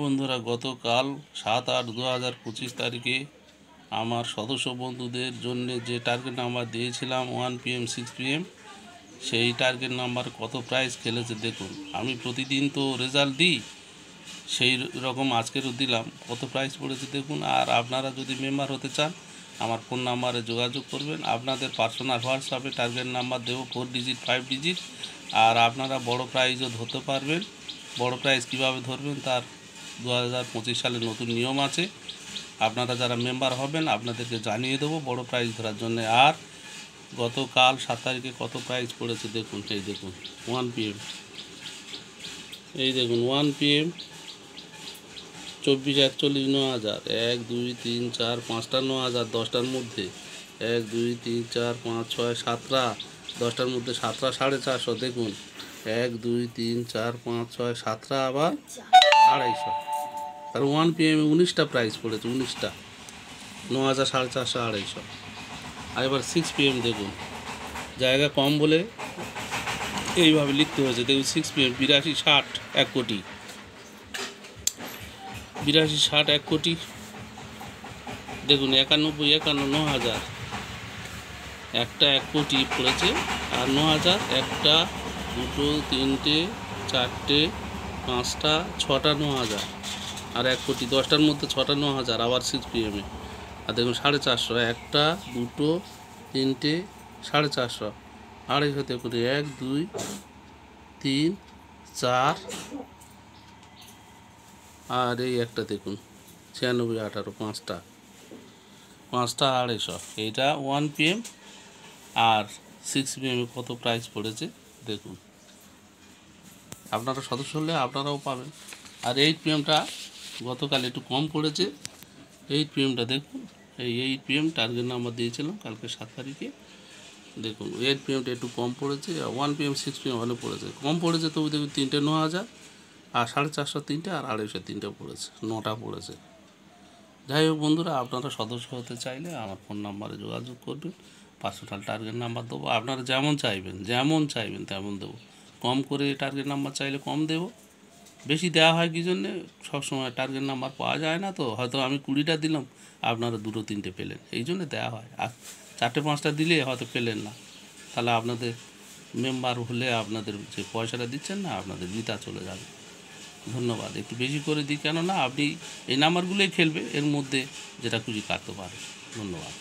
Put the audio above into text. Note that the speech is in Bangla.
বন্ধুরা, গতকাল 7/8/2025 তারিখে আমার সদস্য বন্ধুদের জন্য যে টার্গেট নাম্বার দিয়েছিলাম 1 PM 6 PM, সেই টার্গেট নাম্বার কত প্রাইস খেলেছে দেখুন। আমি প্রতিদিন তো রেজাল্ট দিই, সেই রকম আজকেরও দিলাম। কত প্রাইস পড়েছে দেখুন। আর আপনারা যদি মেম্বার হতে চান আমার ফোন নাম্বারে যোগাযোগ করবেন। আপনাদের পার্সোনাল হোয়াটসঅ্যাপে টার্গেট নাম্বার দেবো 4 ডিজিট 5 ডিজিট। আর আপনারা বড় প্রাইজও ধরতে পারবেন। বড় প্রাইজ কীভাবে ধরবেন তার 2025 সালে নতুন নিয়ম আছে। আপনারা যারা মেম্বার হবেন আপনাদেরকে জানিয়ে দেবো বড় প্রাইজ ধরার জন্য। আর গতকাল 7 তারিখে কত প্রাইজ পড়েছে দেখুন। এই দেখুন 1 PM, এই দেখুন 1 PM 24 41 9,000, 1 2 3 4 5টা 9,000, 10টার মধ্যে 1 2 3 4 5 6 7টা, 10টার মধ্যে 7টা 450 দেখুন। 1 2 3 4 5 6 7টা আবার 250। আর 1 PM 19টা প্রাইস পড়েছে, 19টা 9,000 450 250। আর এবার 6 PM দেখুন, জায়গা কম বলে এইভাবে লিখতে হয়েছে। দেখুন 6 PM 82 60 1 কোটি, 82 60 1 কোটি। দেখুন 91 51 9,000, একটা 1 কোটি পড়েছে। আর 9,000, একটা দুটো তিনটে চারটে 5টা 6টা 9,000, আর 1 কোটি। 10টার মধ্যে 6টা 9,000 আবার 6 PM-এ। আর দেখুন 450, একটা দুটো তিনটে 450, 250 দেখুন 1 2 3 4, আর এই একটা দেখুন 96 18, 5টা 250। এইটা 1 PM। আর 6 PM-এ কত প্রাইস পড়েছে দেখুন। আপনারা সদস্য হলে আপনারাও পাবেন। আর 8 PM-টা গতকাল একটু কম পড়েছে। 8 PM-টা দেখুন, এই 8 PM টার্গেট নাম্বার দিয়েছিলাম কালকে 7 তারিখে। দেখুন 8 PM-টা একটু কম পড়েছে। 1 PM 6 PM ভালো পড়েছে, কম পড়েছে তবু দেখুন 3টে 9,000, আর 450 3টে, আর 250 3টে পড়েছে, 9টা পড়েছে। যাই হোক বন্ধুরা, আপনারা সদস্য হতে চাইলে আমার ফোন নাম্বারে যোগাযোগ করবেন। পার্সোনাল টার্গেট নাম্বার দেবো, আপনারা যেমন চাইবেন তেমন দেবো। কম করে টার্গেট নাম্বার চাইলে কম দেবো। বেশি দেওয়া হয় কী জন্যে, সবসময় টার্গেট নাম্বার পাওয়া যায় না, তো হয়তো আমি 20টা দিলাম আপনারা 2টো 3টে পেলেন, এই জন্য দেওয়া হয়। আর 4টে 5টা দিলে হয়তো পেলেন না, তাহলে আপনাদের মেম্বার হলে আপনাদের যে পয়সাটা দিচ্ছেন না আপনাদের বৃথা চলে যাবে। ধন্যবাদ। একটু বেশি করে দিই, কেননা আপনি এই নাম্বারগুলোই খেলবে, এর মধ্যে যেটা খুশি কাটতে পারে। ধন্যবাদ।